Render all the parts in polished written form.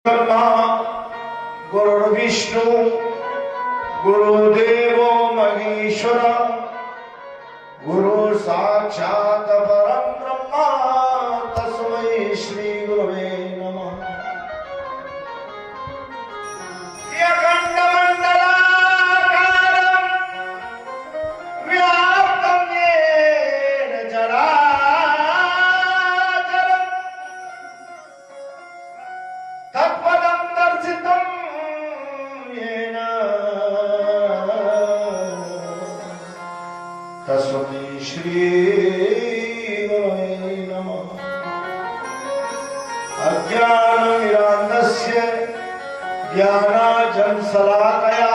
ब्रह्मा गुरुर्विष्णु गुरुदेवो महेश्वर गुरु साक्षात् परं ब्रह्म तस्मै श्री गुरवे नमः। अखंड मंडलाकारं व्याप्तं येन चराचरं तत्पदं दर्शितं येन तस्मै श्री गुरवे नमः। अज्ञाननिरान्दस्य ज्ञानाञ्जनशलाकया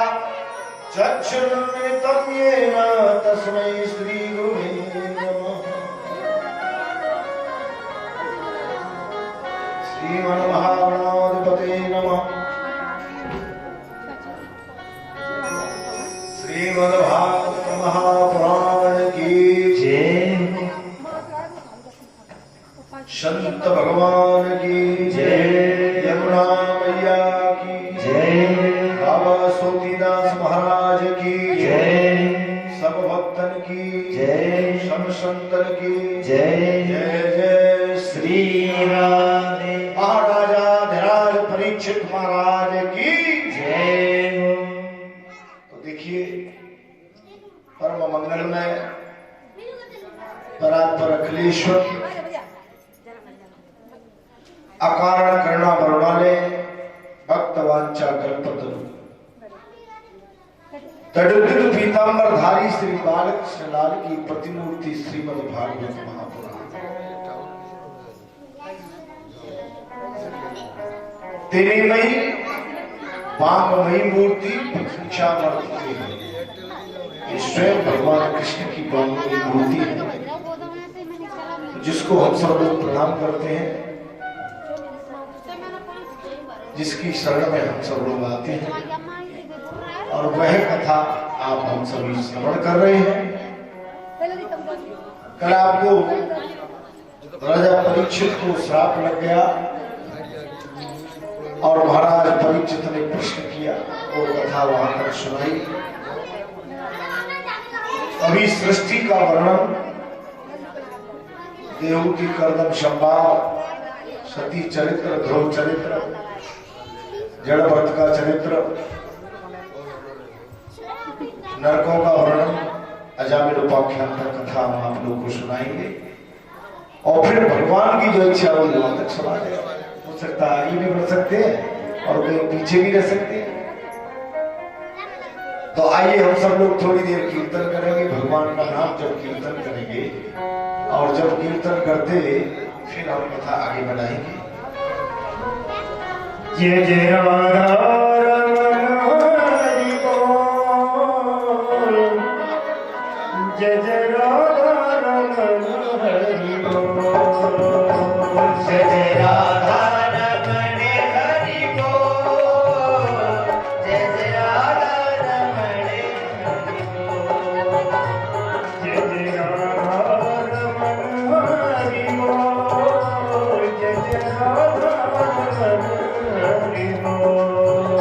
चक्षुरुन्मिलितं येन तस्मै श्री गुरवे नमः। श्रीमन्महागणाधिपतये नमः। श्रीमद्भागवत महापुराण की जय। संत भगवान की जय। यमुना मैया की जय। बाबा सोतीदास महाराज की जय। सब भक्तन की जय। सब संतन की जय। जय जय श्री राधे। महाराजा धीराज परीक्षित महाराज की जय। तो देखिए परम मंगलमय परात्पर अखिलेश्वर अकारण करुणा वरुणालय भक्त वांछा कल्पतरु तड़ुद्र पीतांबरधारी श्री बालकृष्ण लाल की प्रतिमूर्ति श्रीमद् भागवत महापुराण तेनेमयी वांगमयी मूर्ति प्रतीक्षा मूर्ति है। स्वयं भगवान कृष्ण की वांगमयी मूर्ति है जिसको हम सब लोग प्रणाम करते हैं, जिसकी शरण में हम सब लोग आते हैं और वह कथा आप हम सभी श्रवण कर रहे हैं। कल आपको राजा परीक्षित को श्राप लग गया और महाराज परीक्षित ने प्रश्न किया, वो कथा वहां तक सुनाई। अभी सृष्टि का वर्णन, देवहूति कर्दम संवाद, सती चरित्र, ध्रुव चरित्र, जड़भरत का चरित्र, नरकों का वर्णन, अजामिल उपाख्यान का कथा हम आप लोगों को सुनाएंगे और फिर भगवान की जो इच्छा हो वहां तक सुना देगा। हो सकता है आगे भी बढ़ सकते हैं और कहीं पीछे भी रह सकते हैं। तो आइए हम सब लोग थोड़ी देर कीर्तन करेंगे, भगवान का नाम जब कीर्तन करेंगे और जब कीर्तन करते फिर हम कथा आगे बढ़ाएंगे। जय जय राधा रमण हरि बोल, जय जय राधा रमण हरि बोल, जय जय राधा रमण हरि बोल, जय जय राधा रमण हरि बोल, जय जय राधा रमण हरि बोल, जय जय राधा रमण हरि बोल।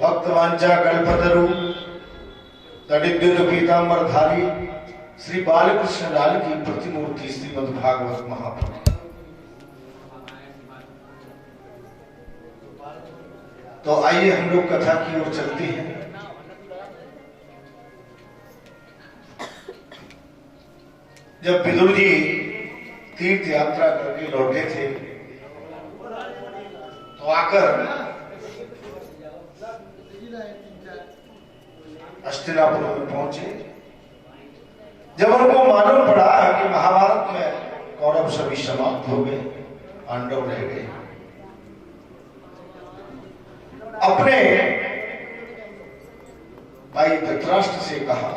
भक्तवांचा कल्पतरु तडिद्युत पीतांबरधारी श्री बालकृष्ण लाल की प्रतिमूर्ति श्रीमद् भागवत महापुराण। तो आइए हम लोग कथा की ओर चलते हैं। जब विदुर जी तीर्थ यात्रा करके लौटे थे तो आकर हस्तिनापुर में पहुंचे। जब उनको मालूम पड़ा कि महाभारत में कौरव सभी समाप्त हो गए, पांडव रह गए, अपने भाई धृतराष्ट्र से कहा,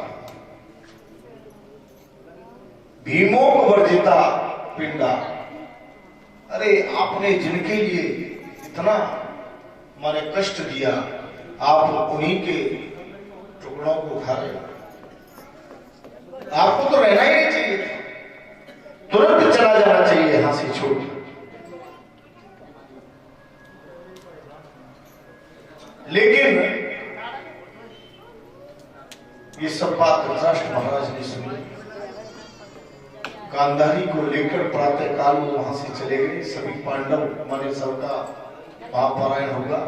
भीमोक वर्जिता पिंडा, अरे आपने जिनके लिए इतना माने कष्ट दिया, आप उन्हीं के टुकड़ों को खा रहे, आपको तो रहना ही नहीं चाहिए, तुरंत चला जाना चाहिए यहां से छोड़। लेकिन ये सब बात धृतराष्ट्र महाराज ने सुनी। गांधारी को लेकर प्रातः काल वो वहां से चले गए। सभी पांडव हमारे सबका महापारायण होगा।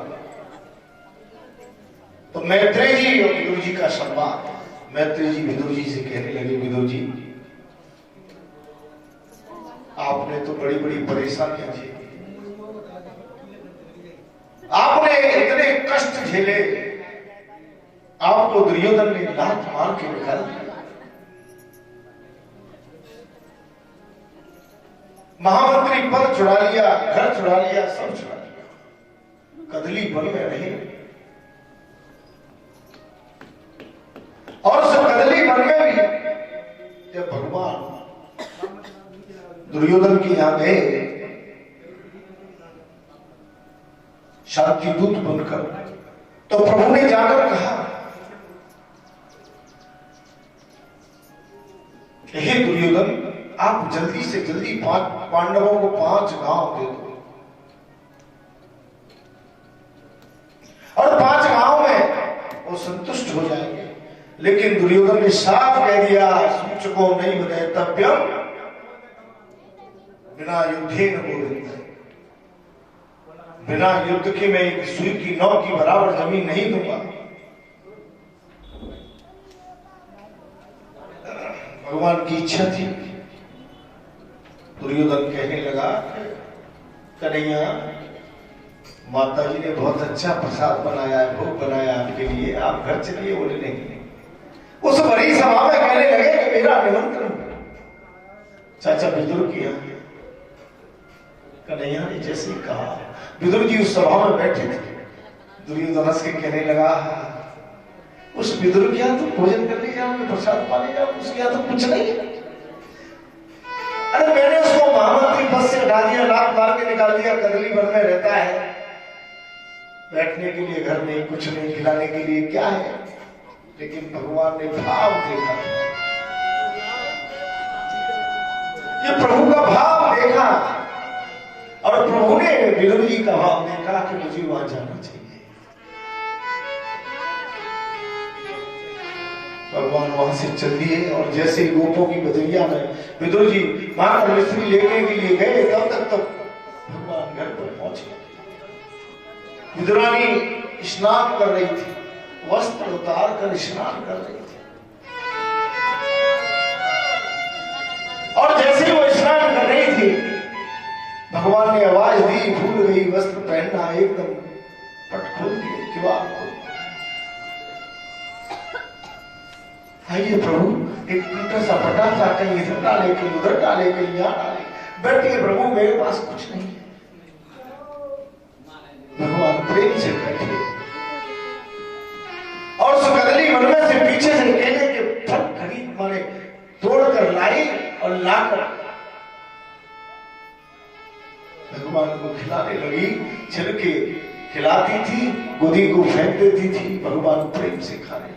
तो मैत्रेय जी और विदुर जी का संवाद। मैत्रेय जी विदुर जी से कहने लगे, विदुर जी आपने तो बड़ी बड़ी परेशानियां झेली, आपने इतने कष्ट झेले, आपको दुर्योधन ने लात मार के निकाल दिया, महामंत्री पद छुड़ा लिया, घर छुड़ा लिया, सब छुड़ा लिया, कदली वन में रहे और उस कदली वन में भी जब भगवान दुर्योधन के यहां गए शांति दूत बनकर, तो प्रभु ने जाकर कहा, हे दुर्योधन आप जल्दी से जल्दी 5 पांडवों को 5 गांव दे दो और 5 गांव में वो संतुष्ट हो जाएंगे। लेकिन दुर्योधन ने साफ कह दिया, सूचको नहीं वदेतव्यम बिना युद्धे न बोलते, बिना युद्ध के मैं एक सुई की नौ की बराबर जमीन नहीं दूंगा। भगवान की इच्छा थी। दुर्योधन कहने लगा, कन्हैया माता जी ने बहुत अच्छा प्रसाद बनाया है, भोग बनाया आपके लिए, आप घर चलिए। बोले नहीं। उस बड़ी सभा में कहने लगे कि मेरा निमंत्रण चाचा विदुर किया। कन्हैया ने जैसे ही कहा, विदुर जी उस सभा में बैठे थे। दुर्योधन हंस के कहने लगा, उस विदुर के यहाँ तो भोजन करने जाओगे, प्रसाद पाने जाओगे, उसके यहाँ तो कुछ नहीं। अरे मैंने उसको महामंत्री बस से हटा दिया, लात मार के निकाल दिया, कदली वन में रहता है, बैठने के लिए घर नहीं, कुछ नहीं, खिलाने के लिए क्या है, लेकिन भगवान ने भाव देखा, ये प्रभु का भाव देखा, और प्रभु ने विदुर जी का भाव देखा कि मुझे वहां जाना चाहिए। भगवान वहां से चल दिए, और जैसे ही गोपों की बजैया में विदुर जी मां मिश्री लेने के लिए गए, तब तक भगवान घर पर पहुंचे। विदुरानी स्नान कर रही थी, वस्त्र उतार कर स्नान कर रही थी, और जैसे ही वो स्नान कर रही थी, भगवान ने आवाज दी, भूल गई वस्त्र पहनना, एकदम पट खोल दिए, किवाड़ खोल। आइए प्रभु, एक टूटा सा पटा था, कहीं इधर डाले, कहीं उधर डाले, कहीं यहाँ डाले, बैठिए प्रभु, मेरे पास कुछ नहीं है। भगवान प्रेम से बैठे, और सुकदली वन में से पीछे से केले के फल खरीद मारे तोड़कर लाई, और लाकर भगवान को खिलाने लगी, छिलके खिलाती थी, गोदी को फेंक देती थी, भगवान प्रेम से खाने लगे।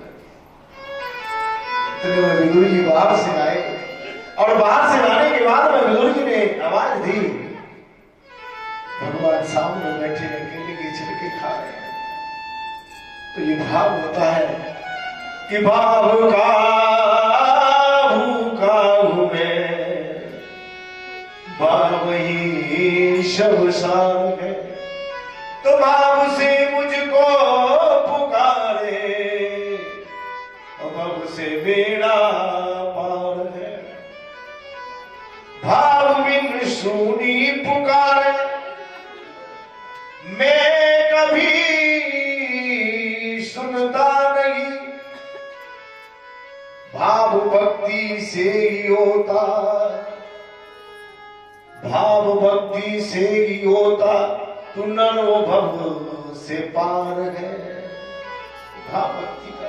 तो विदुर जी बाहर से आए, और बाहर से आने के बाद में विदुर जी ने आवाज दी, भगवान सामने बैठे हैं, केले के छिलके खा रहे हैं। तो ये भाव होता है कि भाव का भूखा हूं मैं, भाव ही शमशान है, तो भाव से मुझको पुकारे, भव से बेड़ा पार है, भाव बिन सुनी पुकार, मैं कभी सुनता नहीं, भाव भक्ति से ही होता, भाव भक्ति से ही होता, तू ननुभव से पार है। भाव भक्ति का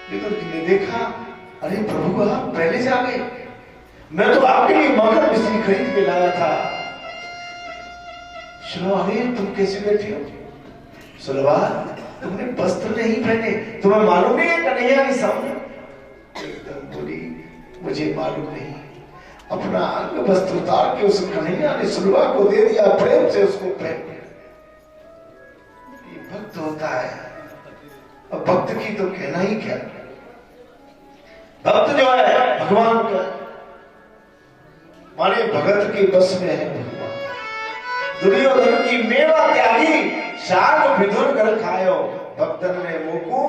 विदुर जी ने देखा, अरे प्रभु आप पहले जा गए, मैं तो आपके लिए मकर मिश्री खरीद के लाया था। सुनो, अरे तुम कैसे बैठे हो? सुलभा, तुमने वस्त्र नहीं पहने, तुम्हें मालूम नहीं है कन्हैया के सामने? एकदम बोली, मुझे मालूम नहीं। अपना अंग वस्त्र उतार के उस कन्हैया ने सुलभा को दे दिया, प्रेम से उसको पहन लिया। ये भक्त होता है, और भक्त की तो कहना ही क्या। भक्त जो है भगवान का, माने भगत के बस में है भगवान। दुर्योधन की मेवा त्यागी, शाग विधुर कर खायो, भक्तन ने मोको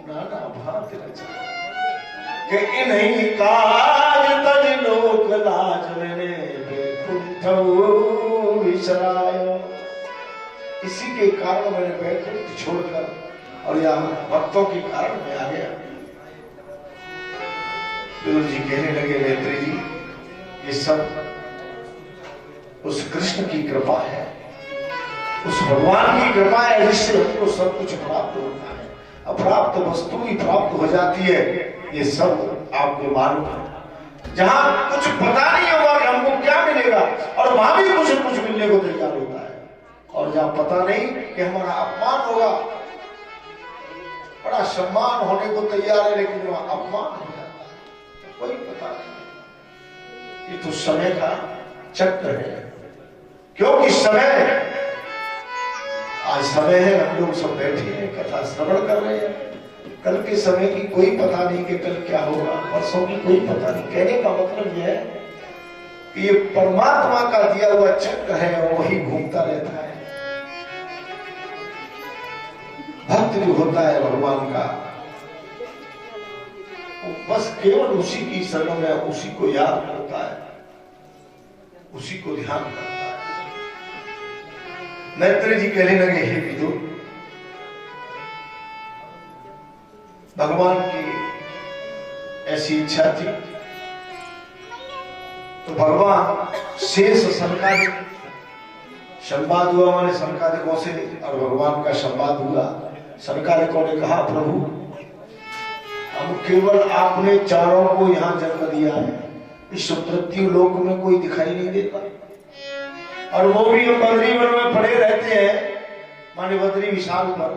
नाना भांति रचा, कि इन्हीं काज तज लोक लाज मैंने बैकुंठ विसरायो। इसी के कारण मैंने बैकुंठ छोड़कर और यहाँ भक्तों के कारण मैं आ गया। विदुर जी कहने लगे, मैत्री जी, ये सब उस कृष्ण की कृपा है, उस भगवान की कृपा है, जिससे हमको सब कुछ प्राप्त होता है। अप्राप्त वस्तु ही प्राप्त हो जाती है, ये सब आपको मालूम है। जहां कुछ पता नहीं होगा कि हमको क्या मिलेगा, और वहां भी कुछ न कुछ मिलने को तैयार होता है, और जहां पता नहीं कि हमारा अपमान होगा, बड़ा सम्मान होने को तैयार है, लेकिन वहां अपमान हो जाता है, कोई पता नहीं। ये तो समय का चक्र है, क्योंकि समय, आज समय है, हम लोग सब बैठे हैं, कथा श्रवण कर रहे हैं। कल के समय की कोई पता नहीं कि कल क्या होगा, परसों की कोई पता नहीं। कहने का मतलब यह है कि ये परमात्मा का दिया हुआ चक्र है, और वही घूमता रहता है। भक्त जो होता है भगवान का, वो बस केवल उसी की शरण में, उसी को याद करता है, उसी को ध्यान करता है। मैत्री जी कहने लगे, हे विदुर, भगवान की ऐसी इच्छा थी, तो भगवान शेष संकादिक संवाद हुआ, हमारे संकादिकों से और भगवान का संवाद हुआ। संकादिकों ने कहा, प्रभु हम केवल आपने चारों को यहाँ जन्म दिया है, इस मृत्यु लोक में कोई दिखाई नहीं देता, और वो भी हम बद्री वन में पड़े रहते हैं, माने बद्री विशाल पर,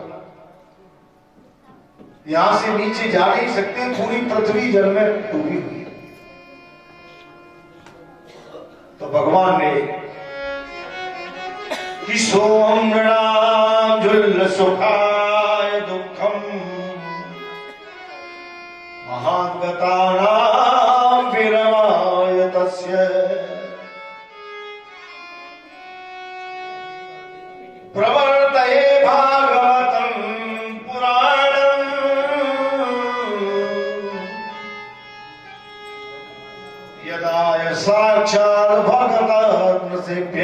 यहां से नीचे जा नहीं सकते, पूरी पृथ्वी जल में डूबी हुई। तो भगवान ने कि सोम नृणाम जुल्ल सुखाय दुखम महागतानां विरमाय तस्य प्रवर्तये भागवतं पुराणम् यदा साक्षात् भगवतात् नृसिंह।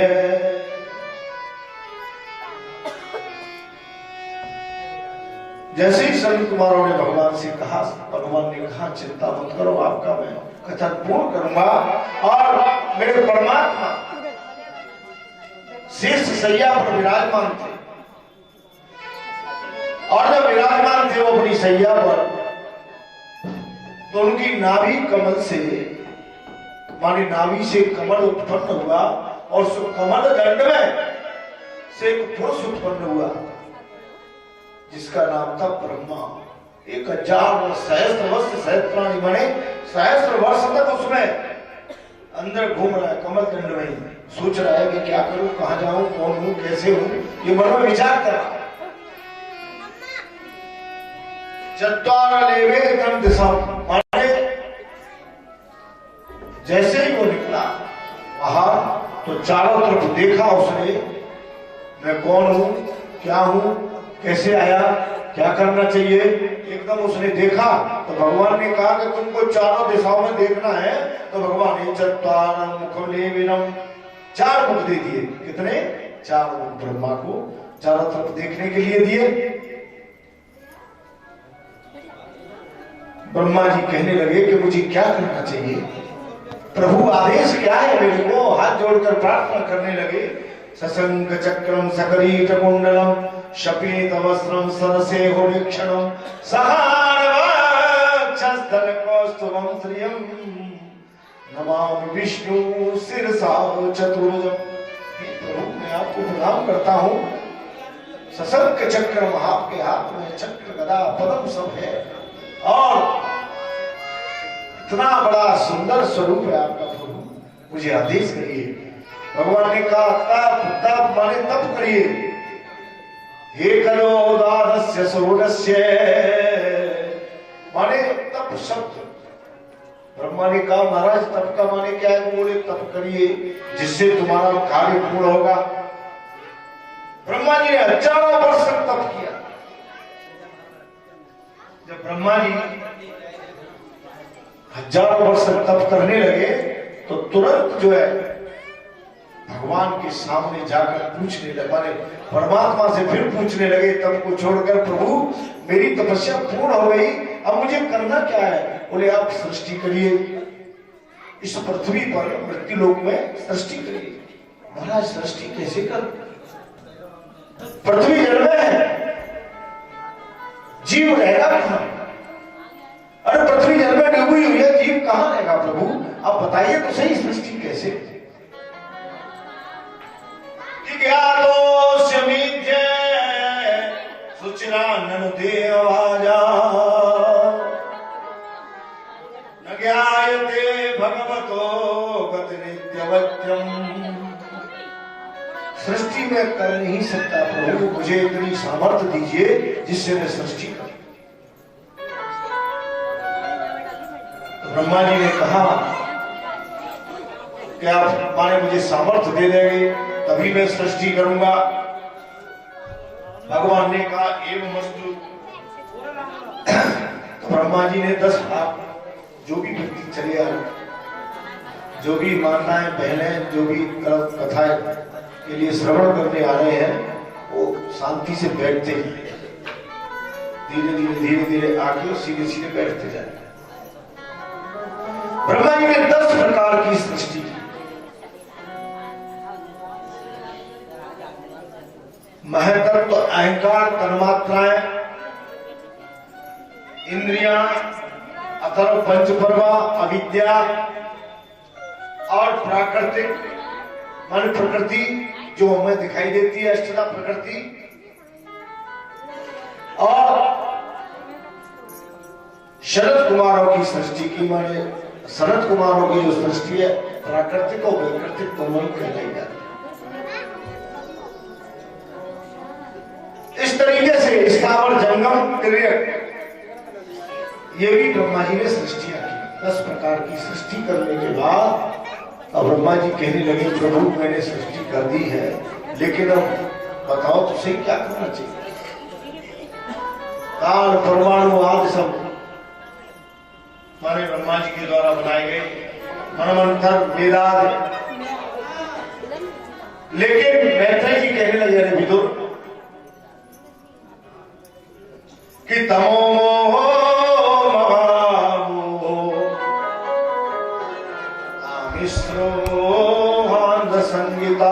जैसे ही संत कुमारों ने भगवान से कहा, भगवान ने कहा चिंता मत करो, आपका मैं कथन पूर्ण करूंगा। और मेरे परमात्मा शीर्ष सैया पर विराजमान थे, और जब विराजमान थे वो अपनी सैया पर, तो उनकी नाभि कमल से, मानी नाभि से कमल उत्पन्न हुआ, और उस कमल दंड में से एक पुरुष उत्पन्न हुआ जिसका नाम था ब्रह्मा। 1000 सहस्त्र वर्ष सहस्त्राणी बने, सहस्त्र वर्ष तक उसमें अंदर घूम रहा है कमल दंड में, सोच रहा है कि क्या करूं, कहां जाऊं, कौन हूं, कैसे हूं, ये मन में विचार कर रहा है। चत्वार लेवे तम दिशा, माने जैसे ही वो निकला बाहर तो चारों तरफ देखा उसने, मैं कौन हूं, क्या हूं, कैसे आया, क्या करना चाहिए, एकदम उसने देखा। तो भगवान ने कहा कि तुमको चारों दिशाओं में देखना है, तो भगवान ने चत्वारं मुखं लेविनम्, 4 मुख दे दिए। कितने? 4 मुख ब्रह्मा को चारों तरफ देखने के लिए दिए। ब्रह्मा जी कहने लगे कि मुझे क्या करना चाहिए, प्रभु आदेश क्या है मेरे को, हाथ जोड़कर प्रार्थना करने लगे। सशंक चक्रम सकरीट कुंडलम शपीत वस्त्रम सरसेहो वीक्षणम सहारवक्षस्थल कौस्तुभम श्रियम नमामि विष्णु शिरसा चतुर्भुजम। प्रभु मैं आपको प्रणाम करता हूँ, सशंक चक्र आपके हाथ में चक्र गदा पद्म सब है, और इतना बड़ा सुंदर स्वरूप है आपका प्रभु, मुझे आदेश करिए। भगवान ने कहा तप, तप माने तप करिए। हे करो दानस्य सोडस्य, माने तप शब्द। ब्रह्मा ने कहा महाराज तप का माने क्या है, बोले तप करिए जिससे तुम्हारा कार्य पूर्ण होगा। ब्रह्मा जी ने 1000 वर्ष तक तप किया। जब ब्रह्मा जी 1000 वर्ष तक तप करने लगे तो तुरंत जो है भगवान के सामने जाकर पूछने लगे, माने परमात्मा से फिर पूछने लगे तप को छोड़कर, प्रभु मेरी तपस्या पूर्ण हो गई, अब मुझे करना क्या है। बोले आप सृष्टि करिए, इस पृथ्वी पर मृत्यु लोक में सृष्टि करिए। महाराज सृष्टि कैसे कर, पृथ्वी जल में है, जीव रहेगा कहां, अरे पृथ्वी जल में डूबी हुई है, जीव कहां रहेगा प्रभु, आप बताइए तो सही सृष्टि कैसे। सुचिरानन देवाजा न ज्ञायते भगवतो गति नित्यवत्यम। सृष्टि में कर नहीं सकता प्रभु, मुझे इतनी सामर्थ्य दीजिए जिससे मैं सृष्टि करूं। तो ब्रह्मा जी ने कहा कि आप माने मुझे सामर्थ्य दे देंगे तभी मैं सृष्टि करूंगा। भगवान ने कहा एवं वस्तु। तो ब्रह्मा जी ने 10 भाग, जो भी व्यक्ति चले आ, जो भी मान्यताएं बहनें, जो भी कथाएं के लिए श्रवण करने आ रहे हैं, वो शांति से बैठते हैं, धीरे धीरे धीरे धीरे आके सीधे सीधे बैठते जाए। ब्रह्मा जी ने 10 प्रकार की सृष्टि की। महतत्व, अहंकार, तन्मात्राएं, इंद्रियां, अथर्व पंचपर्वा, अविद्या, प्राकृतिक मान प्रकृति जो हमें दिखाई देती है, अष्टधा प्रकृति, और शरद कुमारों की सृष्टि की माने शरद कुमारों की जो सृष्टि है प्राकृतिक और वैकृतिक दोनों ही कहलाई जाती है। इस तरीके से स्थावर जंगम तिर्यक ये भी ब्रह्मा जी ने सृष्टियां की। 10 प्रकार की सृष्टि करने के बाद अब ब्रह्मा जी कहने लगे प्रभु मैंने सृष्टि कर दी है, लेकिन अब बताओ तो सही क्या करना चाहिए। काल परमाणु आदि सब माने ब्रह्मा जी के द्वारा बनाए गए, मनमंत्र वेदाद, लेकिन मैत्रेय जी कहने लगे अरे विदुर कि तमो संगीता।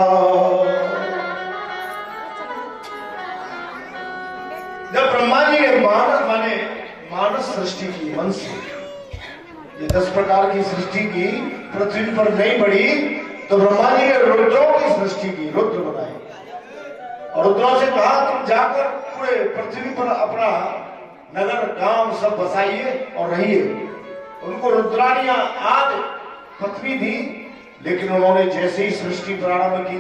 जब ब्रह्मा जी ने मानस सृष्टि की मन से, ये 10 प्रकार की सृष्टि की, पृथ्वी पर नहीं बढ़ी तो ब्रह्मा जी ने रुद्रों की सृष्टि की, रुद्र बनाए और रुद्रों से कहा तुम जाकर पूरे पृथ्वी पर अपना नगर गांव सब बसाइए और रहिए। उनको रुद्रानियां आज पृथ्वी दी, लेकिन उन्होंने जैसे ही सृष्टि प्रारंभ की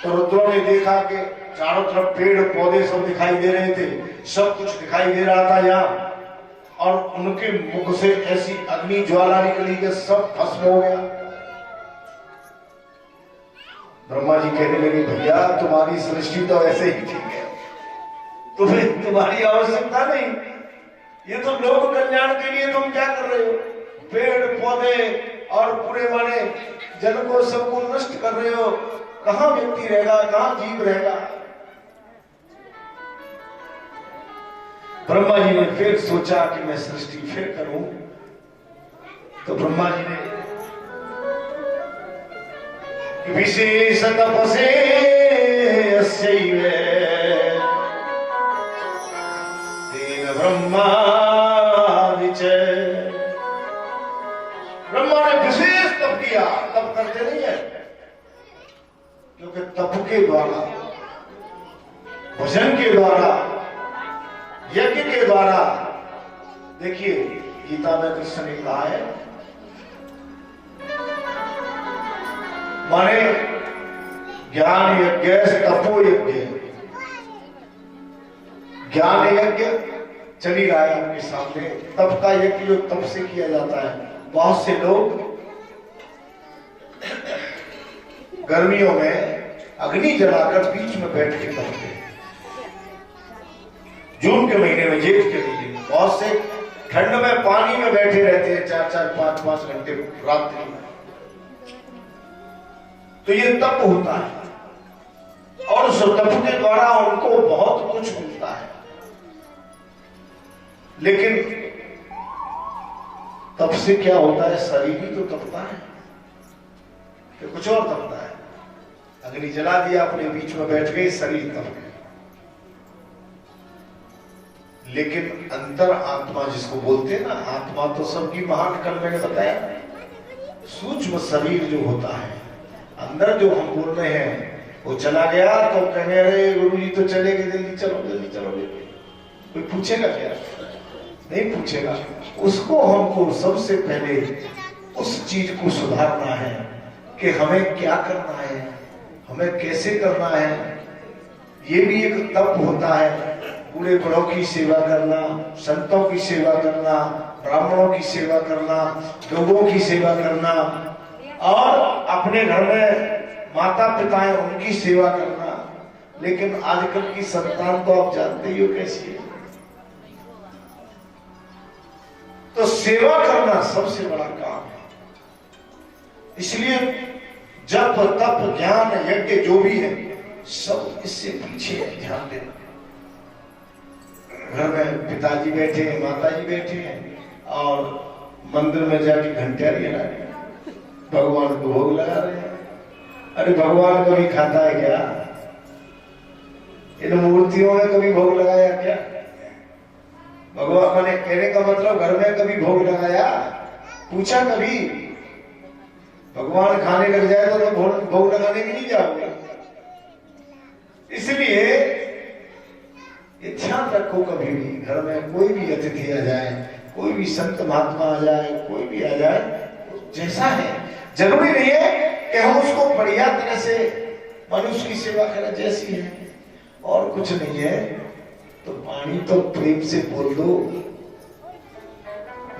तो रुद्रों ने देखा कि चारों तरफ पेड़ पौधे सब दिखाई दे रहे थे, सब कुछ दिखाई दे रहा था यहाँ, और उनके मुख से ऐसी अग्नि ज्वाला निकली कि सब भस्म हो गया। ब्रह्मा जी कहने लगे भैया तुम्हारी सृष्टि तो ऐसे ही ठीक है, तुम्हें तुम्हारी आवश्यकता नहीं, ये तो लोक कल्याण के लिए तुम क्या कर रहे हो, पेड़ पौधे और पूरे माने जल को सबको नष्ट कर रहे हो, कहां व्यक्ति रहेगा, कहां जीव रहेगा। ब्रह्मा जी ने फिर सोचा कि मैं सृष्टि फिर करूं, तो ब्रह्मा जी ने विशेष तपसे तेन ब्रह्मा विचय। ब्रह्मा ने विशेष तप किया, तप करते नहीं है, क्योंकि तप के द्वारा, भजन के द्वारा, यज्ञ के द्वारा, देखिए गीता में कृष्ण ने कहा है माने ज्ञान यज्ञ तपो यज्ञ, ज्ञान यज्ञ चल ही रहा है आपके सामने, तप का यज्ञ जो तप से किया जाता है। बहुत से लोग गर्मियों में अग्नि जलाकर बीच में बैठ के तपते हैं, जून के महीने में, जेठ के महीने में। बहुत से ठंड में पानी में बैठे रहते हैं 4-4, 5-5 घंटे रात्रि में, तो ये तप होता है और उस तप के द्वारा उनको बहुत कुछ मिलता है। लेकिन तप से क्या होता है, शरीर ही तो तपता है, तो कुछ और तपता है। अग्नि जला दिया, अपने बीच में बैठ गए, शरीर तप गया। लेकिन अंतर आत्मा जिसको बोलते हैं ना, आत्मा तो सबकी महान कल मैंने बताया, सूक्ष्म शरीर जो होता है, अंदर जो हम बोल रहे हैं वो चला गया तो कहने अरे गुरु जी तो चले गए, जल्दी चलो जल्दी चलो। कोई पूछेगा क्या? नहीं पूछेगा। उसको हमको सबसे पहले उस चीज को सुधारना है कि हमें क्या करना है, हमें कैसे करना है। ये भी एक तप होता है, बूढ़े बड़ों की सेवा करना, संतों की सेवा करना, ब्राह्मणों की सेवा करना, लोगों की सेवा करना, और अपने घर में माता पिता है उनकी सेवा करना। लेकिन आजकल की संतान तो आप जानते ही हो कैसी है। तो सेवा करना सबसे बड़ा काम है। इसलिए जप तप ज्ञान यज्ञ जो भी है सब इससे पीछे है, ध्यान देना। घर में पिताजी बैठे हैं, माताजी बैठे हैं और मंदिर में जाके घंटियारी लगा रहे हैं, भगवान को भोग लगा रहे हैं। अरे भगवान कभी खाता है क्या? इन मूर्तियों में कभी भोग लगाया क्या? भगवान ने कहने का मतलब घर में कभी भोग लगाया? पूछा कभी? भगवान खाने लग जाए तो भोग लगाने भी नहीं जाओगे। इसलिए ये ध्यान रखो, कभी भी घर में कोई भी अतिथि आ जाए, कोई भी संत महात्मा आ जाए, कोई भी आ जाए, जैसा है, जरूरी नहीं है कि हम उसको बढ़िया तरह से मनुष्य की सेवा करें जैसी है, और कुछ नहीं है तो पानी तो प्रेम से बोल दो।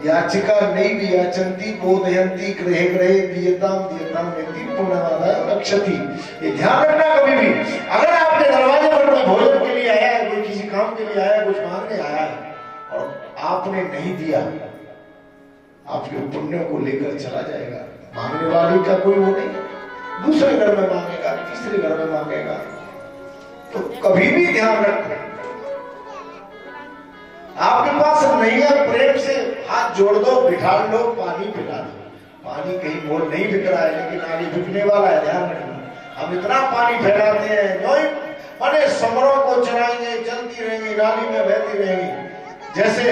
याचिका नहीं भी याचंती बोधयंती ग्रहे ग्रहे दियताम दियताम व्यक्ति पूर्णमादाय रक्षति। ये ध्यान रखना कभी भी, अगर आपके दरवाजे पर कोई भोजन के लिए आया है, कोई किसी काम के लिए आया है, कुछ मांगने आया है और आपने नहीं दिया, आपके पुण्य को लेकर चला जाएगा। मांगने वाले का कोई वो नहीं, दूसरे घर में मांगेगा, तीसरे घर में मांगेगा। तो कभी भी ध्यान रखना, आपके पास नहीं है, प्रेम से हाथ जोड़ दो, बिठा लो, पानी पिला दो। पानी कहीं मोल नहीं बिक रहा है, लेकिन आगे बिकने वाला है, ध्यान रखना। हम इतना पानी फैलाते हैं, माने समरों को चलाएंगे, चलती रहेंगी, नाली में बहती रहेंगी। जैसे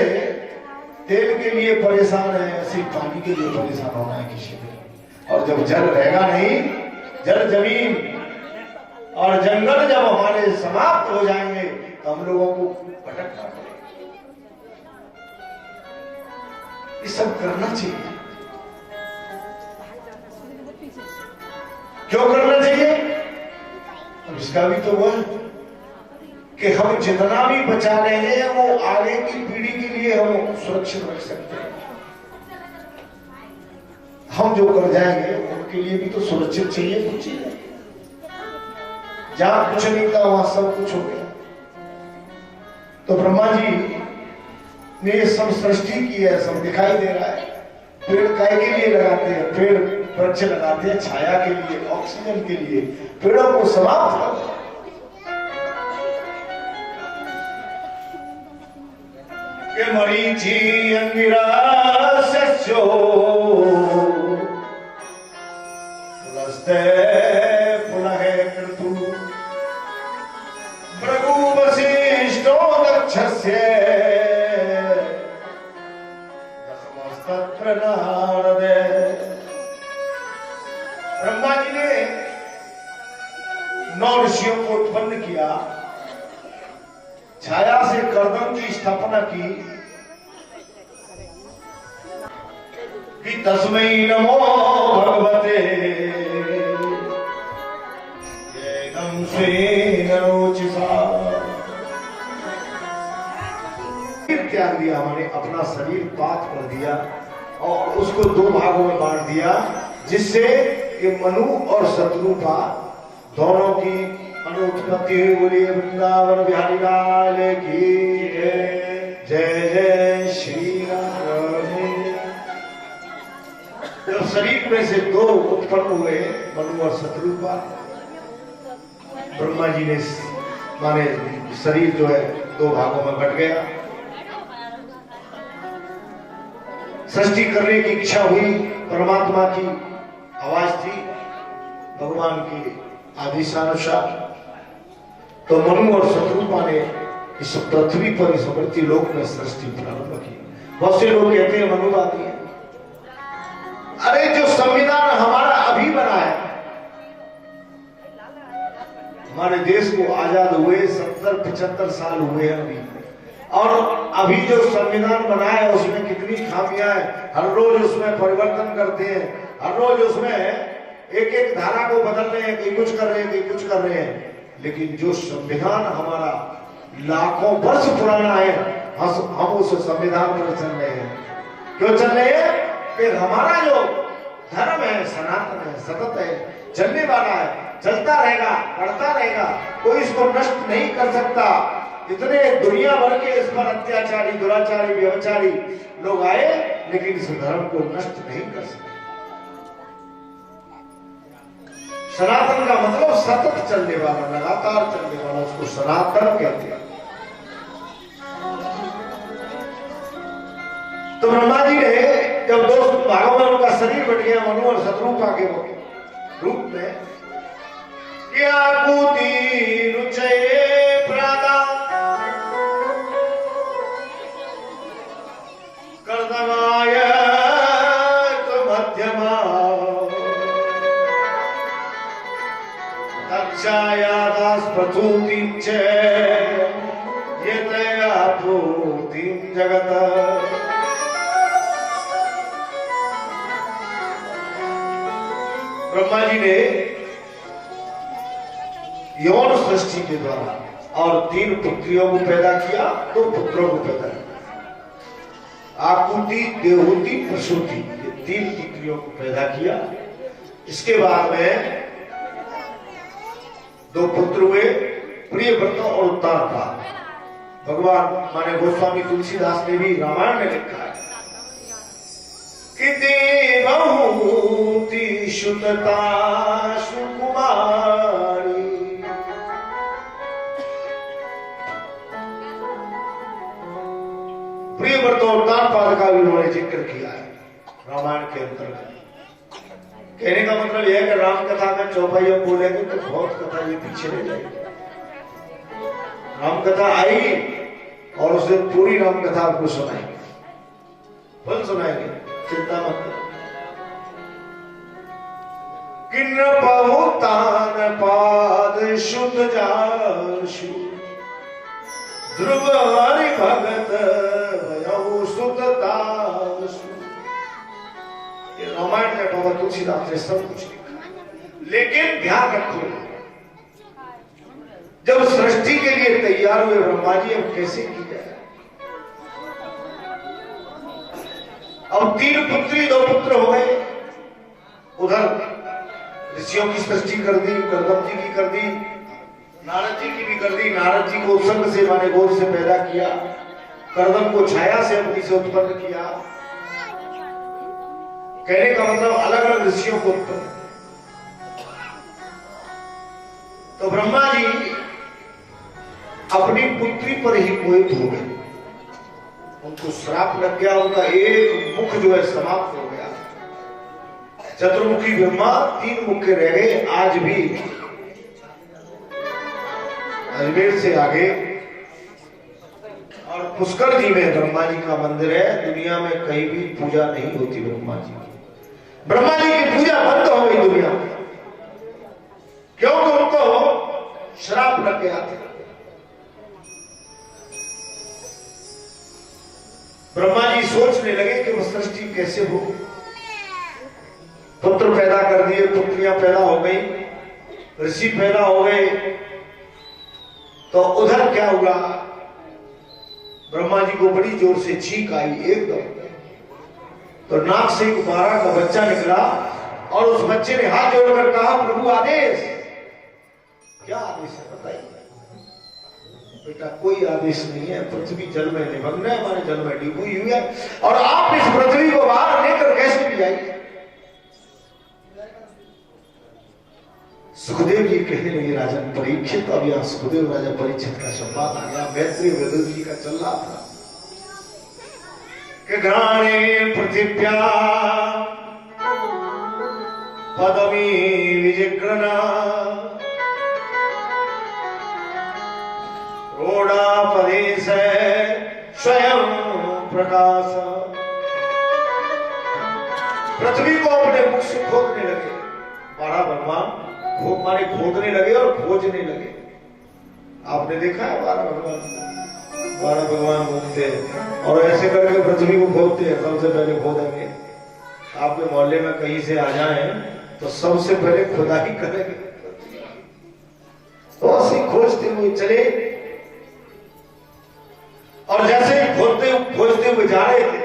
तेल के लिए परेशान है, ऐसे पानी के लिए परेशान होना है किसी को। और जब जल रहेगा नहीं, जल जमीन और जंगल जब हमारे समाप्त हो जाएंगे तो हम लोगों को भटकना पड़ेगा। ये सब करना चाहिए। क्यों करना चाहिए? अब इसका भी तो वो है कि हम जितना भी बचा लेंगे वो आगे की पीढ़ी के लिए हम सुरक्षित रख सकते हैं। हम जो कर जाएंगे उनके लिए भी तो सुरक्षित चाहिए कुछ चीजें। जहां कुछ नहीं था वहां सब कुछ हो गया। तो ब्रह्मा जी ने ये सब सृष्टि की है, सब दिखाई दे रहा है। पेड़ काय के लिए लगाते हैं? पेड़ वृक्ष लगाते हैं छाया के लिए, ऑक्सीजन के लिए। पेड़ों को समाप्त कर के मरीचि अंगिरा सस्यो पुलस्ते पुलहे कृतु भृगु वसिष्ठो दक्षस्य ब्रह्मा जी ने 9 ऋषियों को उत्पन्न किया, छाया से कर्दम की स्थापना की कि तस्मै नमो भगवते येनं स्वेन रोचिषा। त्याग दिया, हमने अपना शरीर पात कर दिया और उसको 2 भागों में बांट दिया, जिससे ये मनु और शत्रुपा दोनों की अनुत्पत्ति हुई। बोलिए वृंदावन बिहारी लाल की जय जय श्री राम। जब शरीर में से 2 उत्पन्न हुए, मनु और शत्रुपा, ब्रह्मा जी ने माने शरीर जो है 2 भागों में बट गया। सृष्टि करने की इच्छा हुई, परमात्मा की आवाज थी भगवान के आदेशानुसार। तो मनु और शत्रुपा ने इस पृथ्वी पर, इस मृत्यु लोक में सृष्टि प्रारंभ की। बहुत से लोग कहते हैं मनुवादी है। अरे जो संविधान हमारा अभी बना है, हमारे देश को आजाद हुए 70-75 साल हुए हैं अभी, और अभी जो संविधान बना है उसमें कितनी खामियां हैं। हर रोज उसमें परिवर्तन करते हैं, हर रोज उसमें एक धारा को बदल रहे हैं, कहीं कुछ कर रहे हैं, कहीं कुछ कर रहे हैं। लेकिन जो संविधान हमारा लाखों वर्ष पुराना है, हम उस संविधान पर चल रहे हैं। क्यों चल रहे हैं? फिर हमारा जो धर्म है सनातन है, सतत है, चलने वाला है, चलता रहेगा, बढ़ता रहेगा, कोई इसको नष्ट नहीं कर सकता। इतने दुनिया भर के इस पर अत्याचारी, दुराचारी, व्यभिचारी लोग आए, लेकिन इस धर्म को नष्ट नहीं कर सकते। सनातन का मतलब सतत चलने वाला, लगातार चलने वाला, उसको सनातन कहते हैं। तो ब्रह्मा जी ने जब 2 भागों में उनका शरीर बट गया, मनु और शत्रुपा के रूप में, क्या कूती रुचये प्रादा कर्दमाय मध्यमा इच्छायादास प्रसूतिं च यतया पूर्तिं जगत। ब्रह्मा जी ने यौन सृष्टि के द्वारा और 3 पुत्रियों को पैदा किया, 2 पुत्रों को पैदा किया। आकुति, देवहूति, प्रसूति, ये 3 पुत्रियों को पैदा किया। इसके बाद में 2 पुत्र हुए, प्रियव्रत और उत्तानपाद। भगवान माने गोस्वामी तुलसीदास ने भी रामायण में लिखा है कि देवहूति शुतता सुकुमारी, प्रियव्रत और उत्तानपाद का भी उन्होंने जिक्र किया है रामायण के अंतर्गत। कहने का मतलब यह है कि राम कथा में चौपाइयों बोलेंगे तो बहुत कथा ये पीछे रह जाएगी। राम कथा आएगी और उस दिन पूरी राम कथा आपको सुनाएंगे, फल सुनाएंगे, चिंता मत करो। किन्न बहुतान पाद शुद्ध जाशु ध्रुव हरि भगत भयउ सुतताशु। ये रामायण में बाबा तुलसीदास ने सब कुछ लिखा। लेकिन ध्यान रखो, जब सृष्टि के लिए तैयार हुए ब्रह्मा जी, अब कैसे की जाए? अब 3 पुत्री 2 पुत्र हो गए। उधर ऋषियों की सृष्टि कर दी, कर्दम जी की कर दी, नारद जी की भी कर दी। नारद जी को उत्संग से माने गोद से पैदा किया, कर्दम को छाया से अपनी से उत्पन्न किया। कहने का मतलब अलग अलग ऋषियों को उत्पन्न। तो ब्रह्मा जी अपनी पुत्री पर ही मोहित हो गए। उनको श्राप लग गया, उनका एक मुख जो है समाप्त हो गया। चतुर्मुखी ब्रह्मा 3 मुख के रह गए। आज भी अजमेर से आगे और पुष्कर जी में ब्रह्मा जी का मंदिर है। दुनिया में कहीं भी पूजा नहीं होती ब्रह्मा जी की। ब्रह्मा जी की पूजा बंद हो गई दुनिया में, क्योंकि उनको श्राप लग गया था। ब्रह्मा जी सोचने लगे कि वो सृष्टि कैसे हो। पुत्र पैदा कर दिए, पुत्रियां पैदा हो गई, ऋषि पैदा हो गए। तो उधर क्या हुआ, ब्रह्मा जी को बड़ी जोर से छींक आई एकदम। तो नाक से एक 12 का बच्चा निकला और उस बच्चे ने हाथ जोड़कर कहा, प्रभु आदेश। क्या आदेश है बताइए? बेटा कोई आदेश नहीं है, पृथ्वी जल में निमग्न है, हमारे जल में डूबी हुई है और आप इस पृथ्वी को बाहर लेकर कैसे भी जाइए? सुखदेव जी कहने लगे, राजन परीक्षित। अब यहां सुखदेव राजा परीक्षित का संवाद आ गया। मैत्री वेदव्यास जी का चल रहा था कि घ्राणे पृथिव्या पदमी विजिग्रना रोडापदेश स्वयं प्रकाश। पृथ्वी को अपने मुख से खोदने लगे। बड़ा भगवान मारे खोदने लगे और खोजने लगे। आपने देखा है 12 भगवान घूमते और ऐसे करके पृथ्वी को खोदते हैं। सबसे पहले खोदेंगे, आपके मोहल्ले में कहीं से आ जाए तो सबसे पहले खुदाई करेंगे। तो ऐसे खोजते हुए चले और जैसे ही खोजते हुए जा रहे थे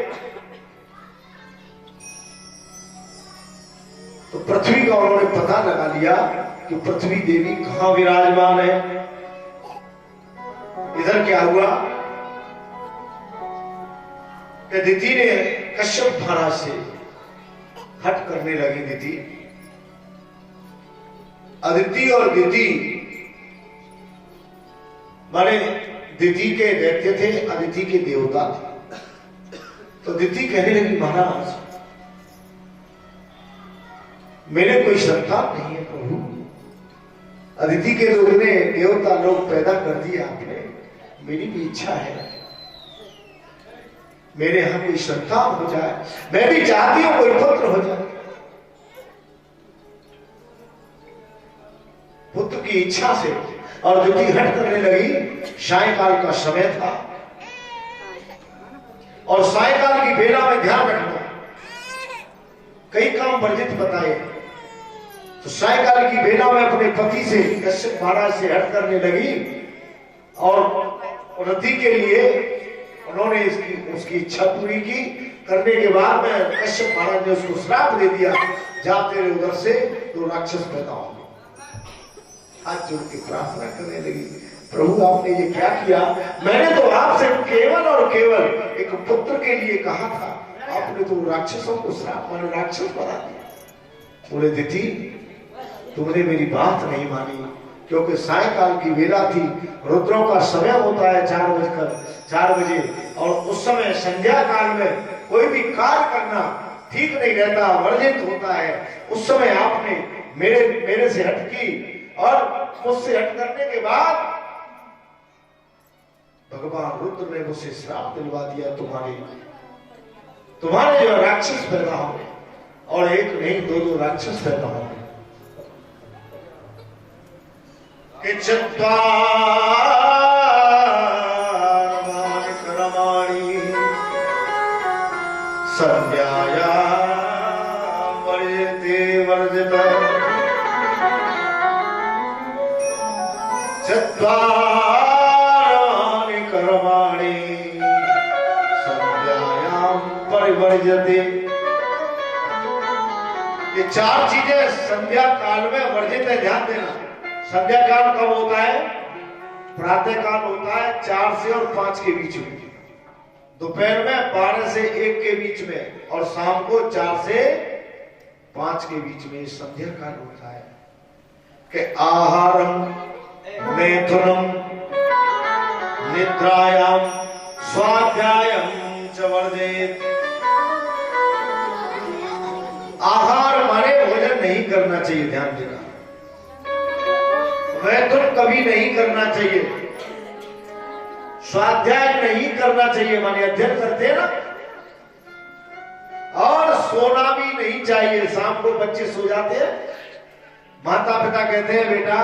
तो पृथ्वी का उन्होंने पता लगा लिया कि पृथ्वी देवी कहां विराजमान है। इधर क्या हुआ कि दिति ने कश्यप महाराज से हट करने लगी। दिति, अदिति और दिति माने दिति के दैत्य थे, अदिति के देवता थे। तो दिति कहने लगी, महाराज मेरे कोई संतान नहीं है प्रभु। अदिति के लोग ने देवता लोग पैदा कर दिए आपने, मेरी भी इच्छा है मेरे यहां कोई संतान हो जाए। मैं भी चाहती हूं कोई पुत्र हो जाए। पुत्र की इच्छा से, और द्युति हट करने लगी। सायंकाल का समय था और सायंकाल की बेला में ध्यान रखना, कई काम वर्जित बताए। तो सायंकाल की बेला में अपने पति से, कश्यप महाराज से हट करने लगी और उन्नति के लिए उन्होंने उसकी इच्छा पूरी की। करने के बाद में कश्यप महाराज ने उसको श्राप दे दिया, जा तेरे उधर से तो राक्षस पैदा होंगे। हाथ जोड़ के प्रार्थना करने लगी, प्रभु आपने ये क्या किया? मैंने तो आपसे केवल और केवल एक पुत्र के लिए कहा था, आपने तो राक्षसों को श्राप माने राक्षस बना दिया। बोले दिति, तुमने मेरी बात नहीं मानी, क्योंकि सायकाल की वेला थी, रुद्रों का समय होता है 4 बजे, और उस समय संध्या काल में कोई भी कार्य करना ठीक नहीं रहता, वर्जित होता है। उस समय आपने मेरे से हट की, और मुझसे हट करने के बाद भगवान रुद्र ने मुझसे श्राप दिलवा दिया, तुम्हारे जो राक्षस पैदा होंगे, और एक नहीं 2 राक्षस पैदा होंगे। संध्याया वर्जते वर्जता चत्वाराणि कर्माणि संध्यायां परिवर्जते। ये 4 चीजें संध्या काल में वर्जित है, ध्यान देना। संध्या काल कब होता है? प्रातः काल होता है 4 से और 5 के बीच में, दोपहर में 12 से 1 के बीच में, और शाम को 4 से 5 के बीच में संध्या काल होता है। कि आहारम मैथुनम निद्रायाम स्वाध्यायम च वर्जेत। आहार माने भोजन नहीं करना चाहिए, ध्यान देना। मैथुन कभी नहीं करना चाहिए, स्वाध्याय नहीं करना चाहिए, माने अध्ययन करते हैं ना, और सोना भी नहीं चाहिए। शाम को बच्चे सो जाते हैं, माता पिता कहते हैं बेटा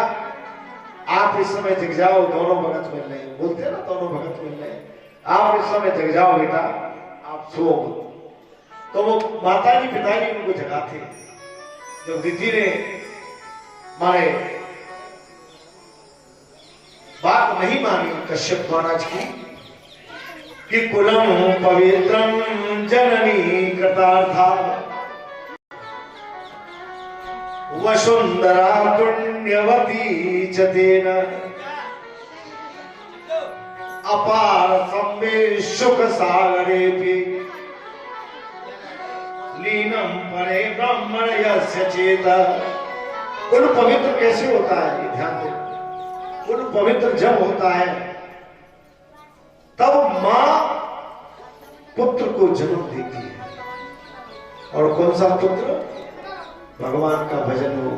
आप इस समय जग जाओ, दोनों भगत मिल रहे हैं, बोलते हैं ना दोनों भगत मिल रहे हैं, आप इस समय जग जाओ बेटा, आप सो। तो वो माताजी पिताजी उनको जगाते हैं। जब दिति ने माने बात नहीं मानी कश्यप महाराज की, कि कुलम पवित्रम जननी कृतार्था वसुंधरा पुण्यवती च तेन अपार सम्मे सुख सागरे पे लीनम परे ब्रह्मण यस्य चेता। कुल पवित्र कैसे होता है, ये ध्यान दो। कुल पवित्र जब होता है तब मां पुत्र को जन्म देती है, और कौन सा पुत्र? भगवान का भजन हो।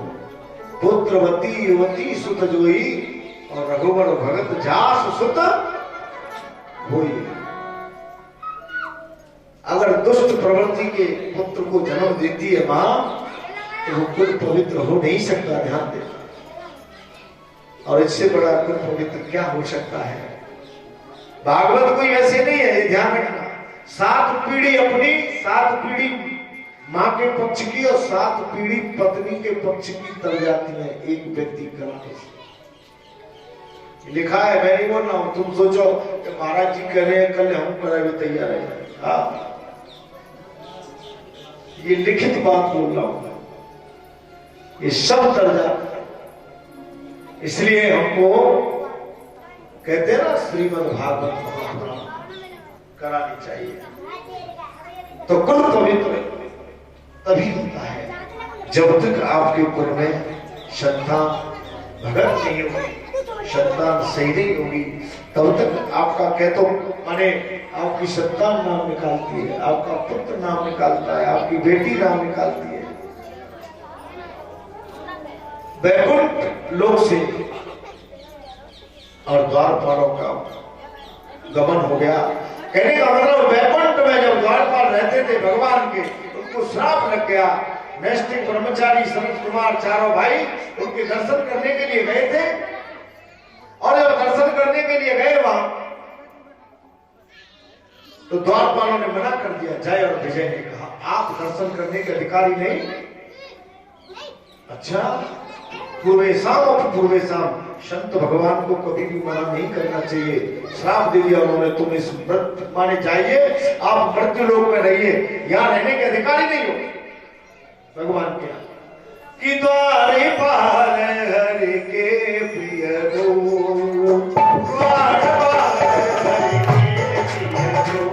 पुत्रवती युवती सुत जोई, और रघुवर भगत जास सुत होई। अगर दुष्ट प्रवृत्ति के पुत्र को जन्म देती है मां, तो वो कुल पवित्र हो नहीं सकता, ध्यान दे। और इससे बड़ा कुल पवित्र क्या हो सकता है? भागवत कोई वैसे नहीं है, ये ध्यान रखना। 7 पीढ़ी अपनी, 7 पीढ़ी मां के पक्ष की, और 7 पीढ़ी पत्नी के पक्ष की तर जाती है एक व्यक्ति कराने से। लिखा है, मैं नहीं बोल रहा हूं, तुम सोचो कि महाराज जी कह रहे हैं कल हम कराए हुए तैयार है। हाँ, ये लिखित बात बोल रहा हूं, ये सब तर जाता है। इसलिए हमको कहते हैं ना श्रीमद् भागवत महापुराण करानी चाहिए। तो कुल पवित्र तभी होता है जब तक आपके कुल में संतान भगत नहीं होगी, संतान सही नहीं होगी, तब तक आपका कह तो माने आपकी संतान नाम निकालती है, आपका पुत्र नाम निकालता है, आपकी बेटी नाम निकालती है। वैकुंठ लोक से और द्वारपालों का गमन हो गया। कहने का मतलब वैकुंठ में जब द्वारपाल रहते थे भगवान के, उनको श्राप लग गया नैष्ठिक ब्रह्मचारी सनत कुमार चारों भाई उनके दर्शन करने के लिए गए थे। और जब दर्शन करने के लिए गए वहां तो द्वारपालों ने मना कर दिया। जय और विजय ने कहा आप दर्शन करने के अधिकारी नहीं। अच्छा, पूर्वे शाम संत भगवान को कभी भी मना नहीं करना चाहिए। श्राप दे दिया उन्होंने, तुम इस व्रत माने जाइए, आप मृत्यु लोक में रहिए, यहां रहने के अधिकारी नहीं हो। भगवान क्या कि द्वारे पाल हरि के प्रिय दो, द्वार पाल हरि के प्रिय दो,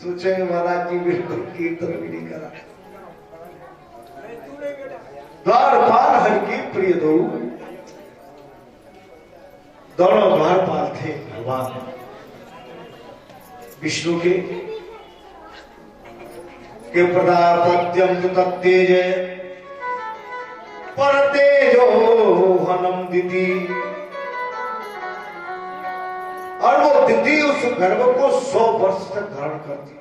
सोचेंगे महाराज जी बिल्कुल कीर्तन भी नहीं करा। द्वारपाल हरि के प्रिय दो, दोनों द्वारपाल थे भगवान विष्णु के प्रतापत्यम तत्तेज पर तेजो हनम दिति। और वो दिति उस गर्भ को 100 वर्ष तक धारण करती है।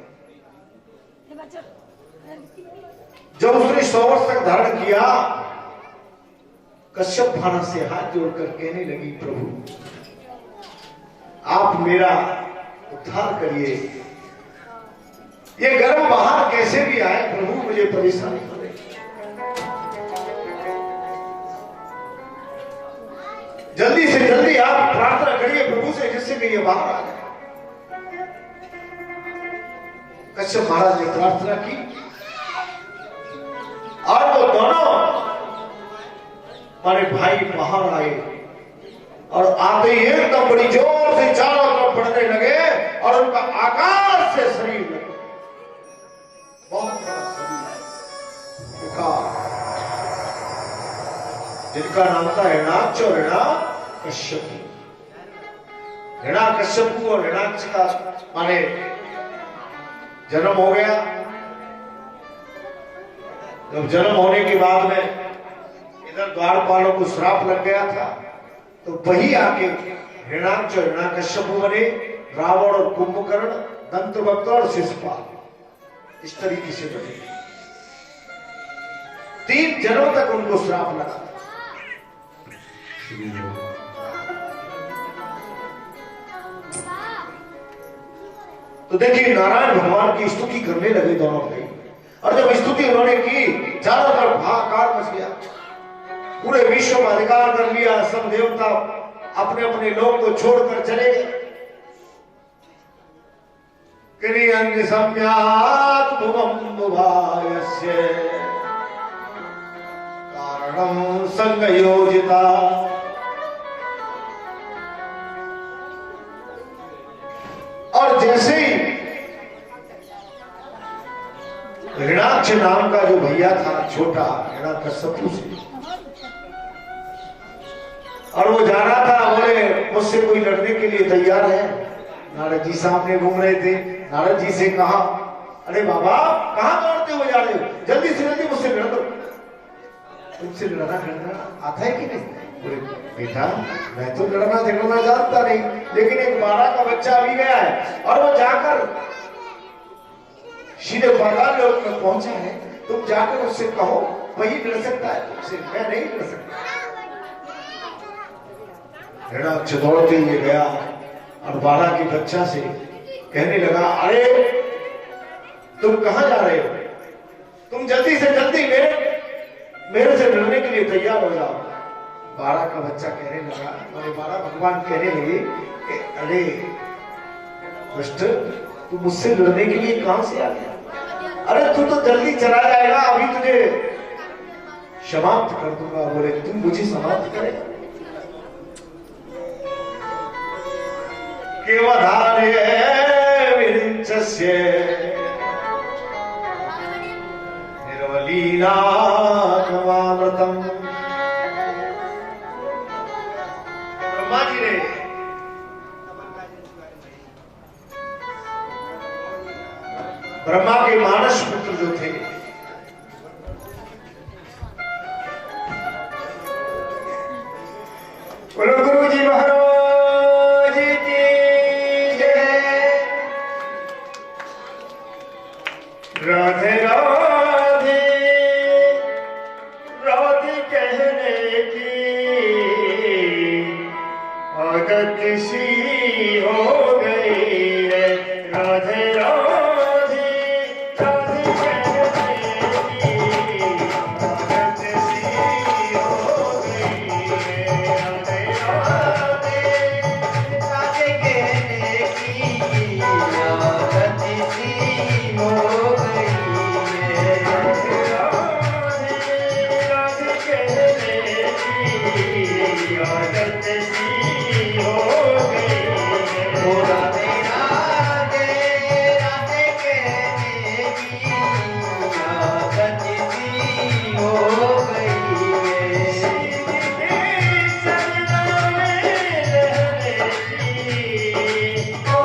जब उसने 100 वर्ष तक धारण किया, कश्यप महाराज से हाथ जोड़कर कहने लगी प्रभु आप मेरा उद्धार करिए, ये गर्भ बाहर कैसे भी आए प्रभु, मुझे परेशानी हो रही, जल्दी से जल्दी आप प्रार्थना करिए प्रभु से जिससे कि ये बाहर आ जाए। कश्यप महाराज ने प्रार्थना की और वो दोनों हमारे भाई बाहर आए और आते ही एकदम बड़ी जोर से चारों तरफ बढ़ने लगे और उनका आकाश से शरीर लगे, बहुत बड़ा शरीर जिनका नाम था हिरणाक्ष और हिरण्यकश्यप। हिरण्यकश्यप और हिरणाक्ष का माने जन्म हो गया। जब जन्म होने के बाद में इधर द्वारपालों को श्राप लग गया था तो वही आके हिरणाक्ष और हिरण्यकश्यप बने, रावण और कुंभकर्ण, दंतवक्र और शिशुपाल, इस तरीके से बने। 3 जन्मों तक उनको श्राप लगा। तो देखिए नारायण भगवान की स्तुति करने लगे दोनों भाई, और जब स्तुति उन्होंने की चारों तरफ हाहाकार मच गया, पूरे विश्व में अधिकार कर लिया, सब देवता अपने अपने लोग को छोड़कर चले गए। क्रियं सम्यात् भुवम्बुभायस्य कारणं संगयोजिता दक्ष नाम का जो भैया था छोटा हिरण्यकश्यप से, और वो जा रहा था, बोले मुझसे कोई लड़ने के लिए तैयार है? नारद जी सामने घूम रहे थे। नारद जी से कहा, अरे बाबा कहाँ दौड़ते हुए जा रहे हो, जल्दी से जल्दी मुझसे लड़ दो। तुमसे लड़ना झगड़ना आता है कि नहीं? बोले बेटा मैं तो लड़ना झगड़ना जानता नहीं, लेकिन एक 12 का बच्चा अभी गया है और वो जाकर सीधे पाताल लोक में पहुंचा है, तुम जाकर उससे कहो वही लड़ सकता है तुमसे, मैं नहीं लड़ सकता। हिरणाक्ष दौड़ते हुए गया और 12 के बच्चा से कहने लगा, अरे तुम कहां जा रहे हो, तुम जल्दी से जल्दी मेरे से लड़ने के लिए तैयार हो जाओ। 12 का बच्चा कहने लगा, और 12 भगवान कहने लगे कि अरे दुष्ट, तू मुझसे लड़ने के लिए कहां से आ गया? अरे तू तो जल्दी चला जाएगा, अभी तुझे समाप्त कर दूंगा। बोले तुम मुझे समाप्त करेगा? केवधारे विरिञ्चस्य निर्वलीलाकमामृतम्। ब्रह्मा जी ने ब्रह्मा के मानस पुत्र जो थे, बोलो गुरु जी महाराज की जय। राधे राधे राधे कहने की आदत सी हो गई है। राधे राधे राधे कहने की आदत सी हो गई है। राधे राधे राधे कहने की आदत सी हो गई है। राधे राधे राधे कहने की आदत सी हो गई है। ओ राधे राधे राधे कहने की आदत सी हो गई है। चरणों में रहने की ओ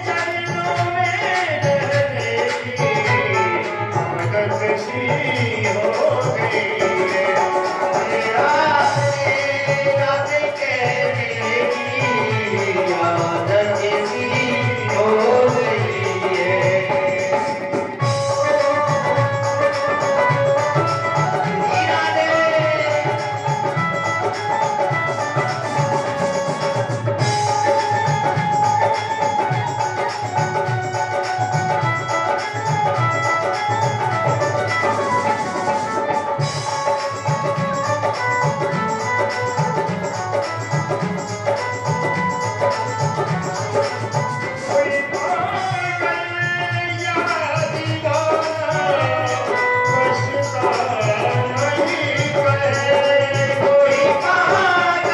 चरणों में रहने की आदत सी हो गई है। राधे राधे कहने की आदत सी हो गई है। राधे कोई पागल या दीवाना बसता नहीं कहे। कोई पागल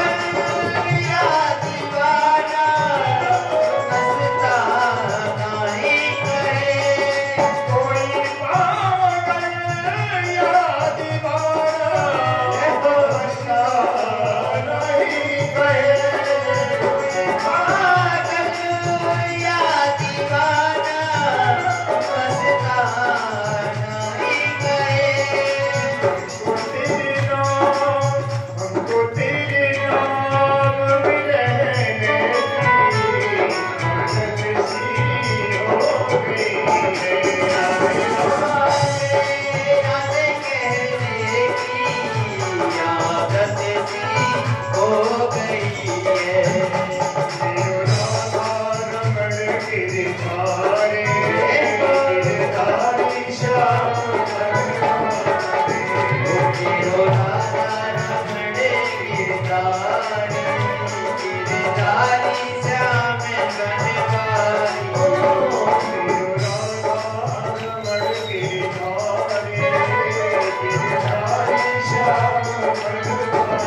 या दीवाना बसता नहीं कहे। कोई पागल या दीवाना बसता नहीं कहे। पागल या दीवाना बसता नहीं कहे। हमको तेरे नाम में रहने की आदत सी हो गई है। राधे राधे कहने की आदत सी हो गई है। राधा रमण गिरधारी गिरधारी श्याम बनवारी। राधा रमण गिरधारी गिरधारी श्याम बनवारी। राधा रमण गिरधारी गिरधारी श्याम बनवारी।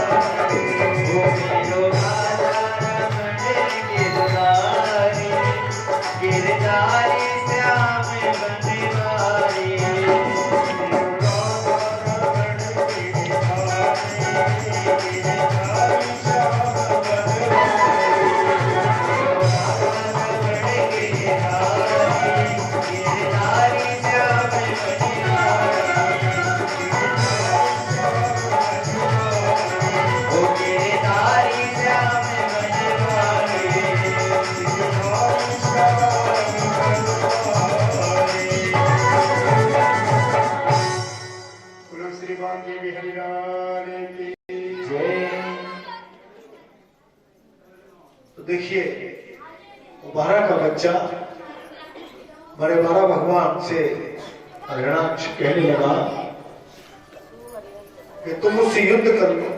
राधा रमण गिरधारी गिरधारी देखिए बारह का बच्चा बड़े बारह भगवान से हिरणाक्ष कहने लगा कि तुम मुझसे युद्ध कर लो।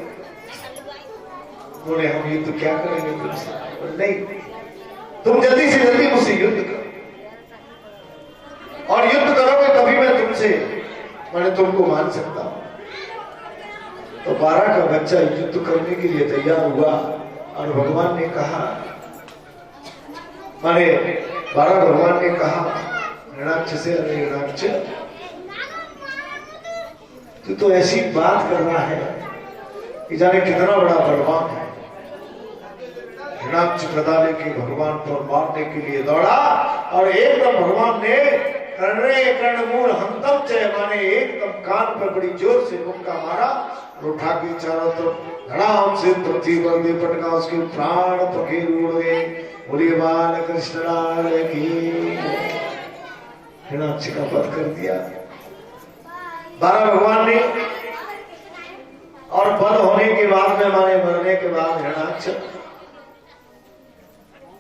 बोले हम युद्ध क्या करेंगे तुमसे? नहीं, तुम जल्दी से जल्दी मुझसे युद्ध करो, और युद्ध करोगे तभी मैं तुमको मान सकता हूं। तो बारह का बच्चा युद्ध करने के लिए तैयार हुआ और भगवान ने कहा, माने बारह भगवान ने कहा हिरणाक्ष से, अरे हिरणाक्ष तू तो ऐसी बात कर रहा है कि जाने कितना बड़ा बलवान है। हिरणाक्ष गदा लेके भगवान पर मारने के लिए दौड़ा और एकदम भगवान ने कर्णे कर्णमूल हंतम चय, माने एकदम कान पर बड़ी जोर से मुक्का मारा और उठा के चारों तरफ धड़ाम से पृथ्वी पर दे पटका, उसके प्राण पखेर उड़ गए। बोलिए बाल कृष्ण लाल की। हिरणाक्ष का वध कर दिया बारह भगवान ने। और वध होने के बाद में, माने मरने के बाद हिरणाक्ष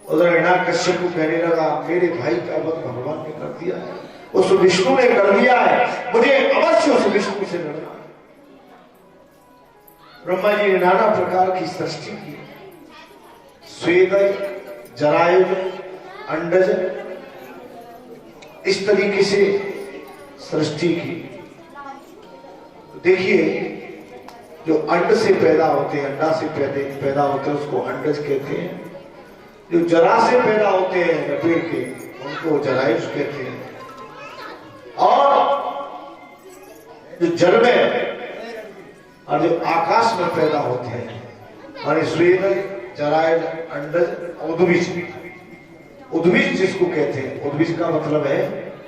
उधर हिरण्यकश्यप को कहने लगा, मेरे भाई का वध भगवान ने कर दिया है, उस विष्णु ने कर दिया है, मुझे अवश्य उस विष्णु से लड़ना। ब्रह्मा जी ने नाना प्रकार की सृष्टि की, स्वेदज, जरायुज, अंडज, इस तरीके से सृष्टि की। देखिए जो अंड से पैदा होते हैं, अंडा से पैदा होते हैं, उसको अंडज कहते हैं। जो जरा से पैदा होते हैं लपेट के, उनको जरायुज कहते हैं। और जो जल में और जो आकाश में पैदा होते हैं, माने स्वेद, जरायुज, अंडज, उद्भिज। उद्भिज जिसको कहते हैं, उद्भिज का मतलब है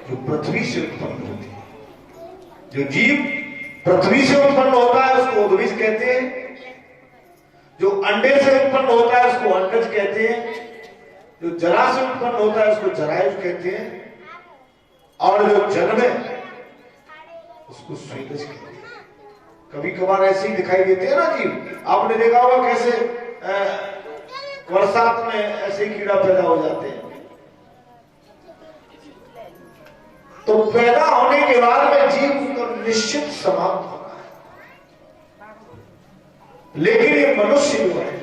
जो पृथ्वी से उत्पन्न होते हैं। जो जीव पृथ्वी से उत्पन्न होता है उसको उद्भिज कहते हैं। जो अंडे से उत्पन्न होता है उसको अंडज कहते हैं। जो जरा से उत्पन्न होता है उसको जरायुज कहते हैं। और जो जल में उसको स्वेदज कहते हैं। कभी कभार ऐसे ही दिखाई देते हैं ना जीव, आपने देखा होगा कैसे बरसात में ऐसे ही कीड़ा पैदा हो जाते हैं। तो पैदा होने के बाद में जीव तो निश्चित समाप्त होना है, लेकिन ये मनुष्य जो है,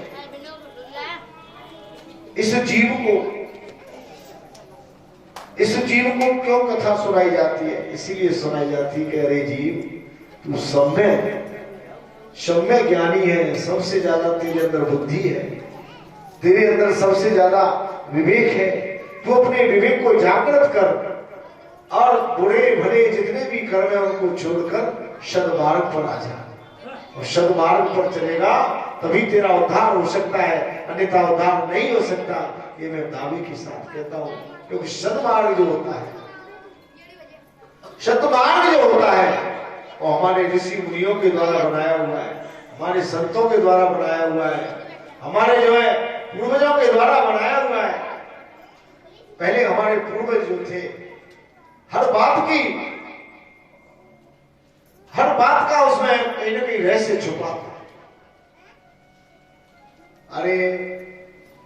इस जीव को क्यों कथा सुनाई जाती है? इसीलिए सुनाई जाती है कि अरे जीव, तू सम्य ज्ञानी है, सबसे ज्यादा तेरे अंदर बुद्धि है, तेरे अंदर सबसे ज्यादा विवेक है। तू अपने विवेक को जागृत कर और बुरे भले जितने भी कर्म है उनको छोड़कर सद्मार्ग पर आ जा। और सद्मार्ग पर चलेगा तभी तेरा उद्धार हो सकता है, अन्यथा उद्धार नहीं हो सकता। ये मैं दावे के साथ कहता हूं, क्योंकि सद्मार्ग जो होता है, सद्मार्ग जो होता है वो हमारे ऋषि मुनियों के द्वारा बनाया हुआ है, हमारे संतों के द्वारा बनाया हुआ है, हमारे जो है पूर्वजों के द्वारा बनाया हुआ है। पहले हमारे पूर्वज जो थे, हर बात का उसमें कहीं ना कहीं रहस्य छुपा था। अरे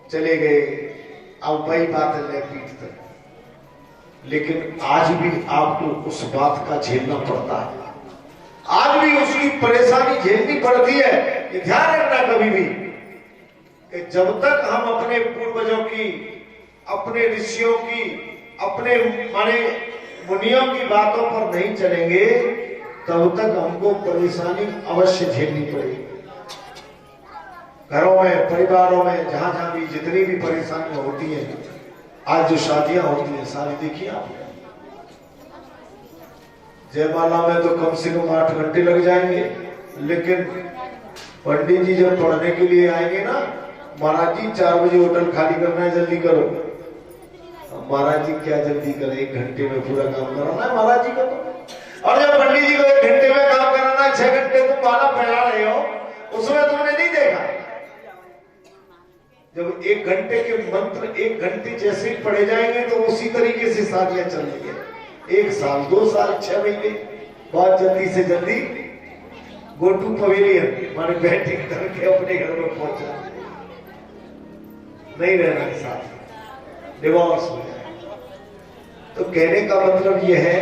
चले गए, अब वही बात है पीठ तक, लेकिन आज भी आपको उस बात का झेलना पड़ता है, आज भी उसकी परेशानी झेलनी पड़ती है। ये ध्यान रखना कभी भी कि जब तक हम अपने पूर्वजों की, अपने ऋषियों की, अपने माने मुनियों की बातों पर नहीं चलेंगे, तब तक हमको परेशानी अवश्य झेलनी पड़ेगी। घरों में, परिवारों में, जहां जहां भी जितनी भी परेशानियां होती हैं, आज जो शादियां होती हैं सारी देखिए आप, जयमाला में तो कम से कम 8 घंटे लग जाएंगे, लेकिन पंडित जी जब पढ़ने के लिए आएंगे ना, महाराज जी 4 बजे होटल खाली करना है, जल्दी करो। महाराज जी क्या जल्दी करें, 1 घंटे में पूरा काम कराना है महाराज जी को। और जब पंडित जी को 1 घंटे में काम कराना है, 6 घंटे तुम माला फैला रहे हो, उसमें तुमने नहीं देखा जब 1 घंटे के मंत्र 1 घंटे जैसे पढ़े जाएंगे तो उसी तरीके से शादियां चल रही है। 1 साल, 2 साल, 6 महीने बहुत जल्दी से जल्दी गो टू पवेलियन, माने बैटिंग करके अपने घर में पहुंचा। नहीं रहना है साथ, डिवोर्स हो जाए। तो कहने का मतलब यह है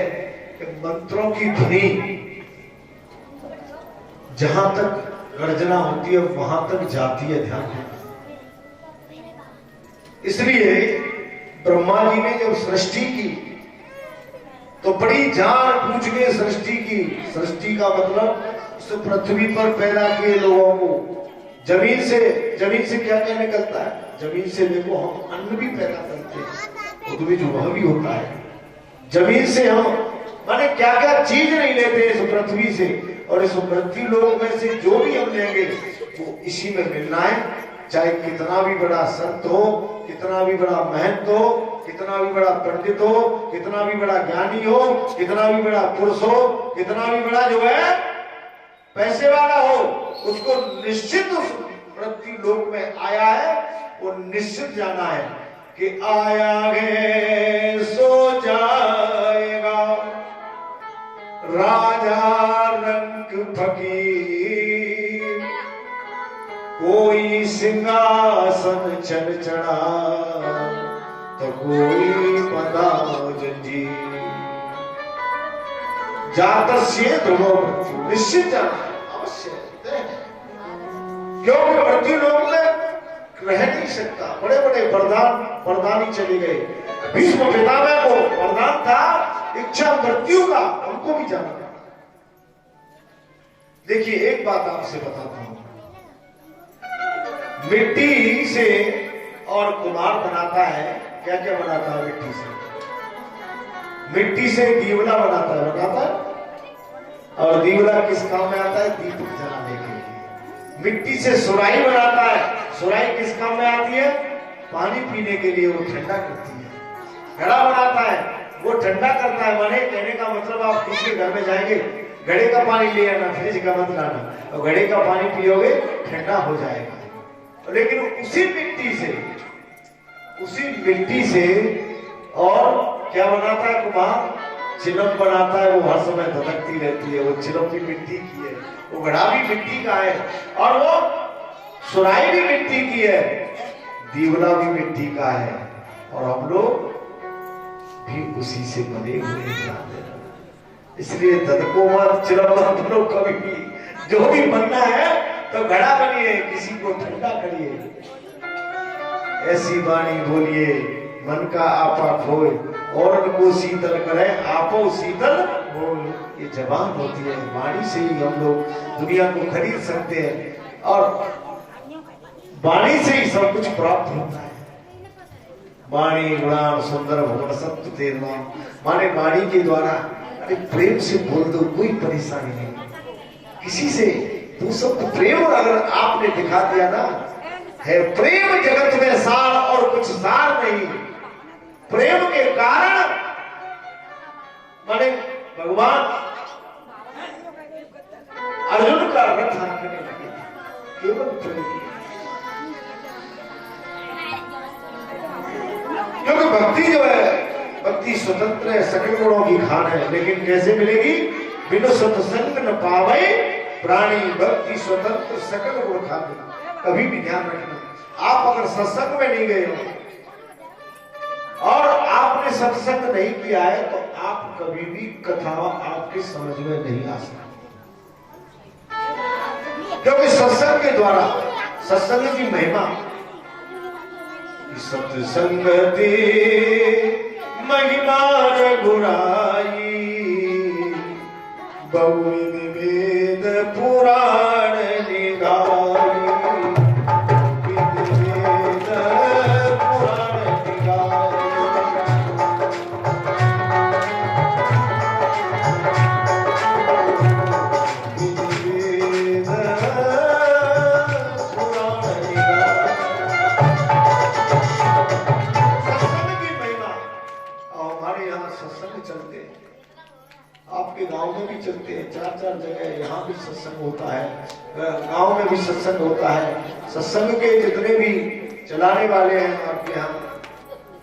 कि मंत्रों की ध्वनि जहां तक गर्जना होती है वहां तक जाती है, ध्यान देना। इसलिए ब्रह्मा जी ने जब सृष्टि की तो बड़ी जान बूझ के सृष्टि की। सृष्टि का मतलब इस पृथ्वी पर पैदा किए लोगों को। जमीन से क्या क्या निकलता है? जमीन से देखो हम अन्न भी पैदा करते हैं, उद्भिज वह भी होता है। जमीन से हम माने क्या क्या चीज नहीं लेते इस पृथ्वी से, और इस पृथ्वी लोक में से जो भी हम लेंगे वो इसी में मिलना है। चाहे कितना भी बड़ा संत हो, कितना भी बड़ा महंत हो, कितना भी बड़ा पंडित हो, कितना भी बड़ा ज्ञानी हो, कितना भी बड़ा पुरुष हो, कितना भी बड़ा जो है पैसे वाला हो, उसको निश्चित उस पृथ्वी लोक में आया है, वो निश्चित जाना है कि आया है सो जाएगा राजा रंग फकीर, कोई सिंहासन चढ़ चढ़ा तो कोई बंधा जंजीर। जातस्य ध्रुवो मृत्यु, निश्चित जाना अवश्य, क्योंकि मृत्यु लोक में रह नहीं सकता। बड़े बड़े वरदानी चले गए। भीष्म पितामह को वरदान था इच्छा मृत्यु का, हमको भी जाना था। देखिए एक बात आपसे बताता हूं, मिट्टी से और कुम्हार बनाता है, क्या क्या बनाता है मिट्टी से? मिट्टी से दीवला बनाता है, और दीवला किस काम में आता है? दीपक जलाने के लिए। मिट्टी से सुराही बनाता है, सुराही किस काम में आती है? पानी पीने के लिए, वो ठंडा करती है। घड़ा बनाता है, वो ठंडा करता है। माने कहने का मतलब आप किसी घर में जाएंगे, घड़े का पानी ले आना, फ्रिज का मत लाना, और घड़े का पानी पियोगे ठंडा हो जाएगा। लेकिन उसी मिट्टी से और क्या बनाता है कुम्हार? चिलम बनाता है, वो हर समय धधकती रहती है, वो चिलम भी मिट्टी की है, वो घड़ा भी मिट्टी का है, और वो सुराही भी मिट्टी की है, दीवला भी मिट्टी का है, और हम लोग भी उसी से बने हुए हैं। इसलिए धधको मत, चिलम मत बनो कभी भी। जो भी बनना है तो घड़ा बनिए, किसी को ठंडा करिए। ऐसी वाणी बोलिए मन का आपा खोए, और उनको शीतल करे आपो शीतल बोल। ये जबान होती है, वाणी से ही हम लोग दुनिया को खरीद सकते हैं, और वाणी से ही सब कुछ प्राप्त होता है। वाणी गुणान सुंदर भवन सत्य तेरवा, माने वाणी के द्वारा अरे प्रेम से बोल दो, कोई परेशानी नहीं किसी से। तू सब प्रेम अगर आपने दिखा दिया ना, है प्रेम जगत में सार और कुछ सार नहीं। प्रेम के कारण माने भगवान अर्जुन का रथ हाँकने लगे, केवल प्रेम। क्योंकि भक्ति जो है, भक्ति स्वतंत्र है, सकल गुणों की खान है, लेकिन कैसे मिलेगी? बिनु सत्संग न पावे प्राणी, भक्ति स्वतंत्र सकल गुण खान। कभी भी ध्यान रखना, आप अगर सत्संग में नहीं गए हो और आपने सत्संग नहीं किया है तो आप कभी भी कथा आपके समझ में नहीं आ सकती। क्योंकि सत्संग के द्वारा, सत्संग की महिमा, सत्संग महिमा गुराई, बहुविध वेद पुराण निगाई, वेद पुराण निगाई। आपके गांव में भी चलते हैं, 4-4 जगह यहाँ भी सत्संग होता है, गांव में भी सत्संग होता है। सत्संग के जितने भी चलाने वाले हैं आपके यहाँ,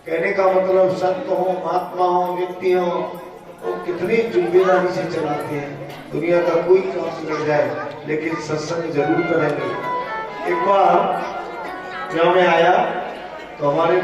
कहने का मतलब संत हो, महात्मा हो, व्यक्ति हो, वो कितनी जिम्मेदारी से चलाते हैं। दुनिया का कोई काम लग जाए लेकिन सत्संग जरूर करेंगे। एक बार जब मैं आया तो हमारे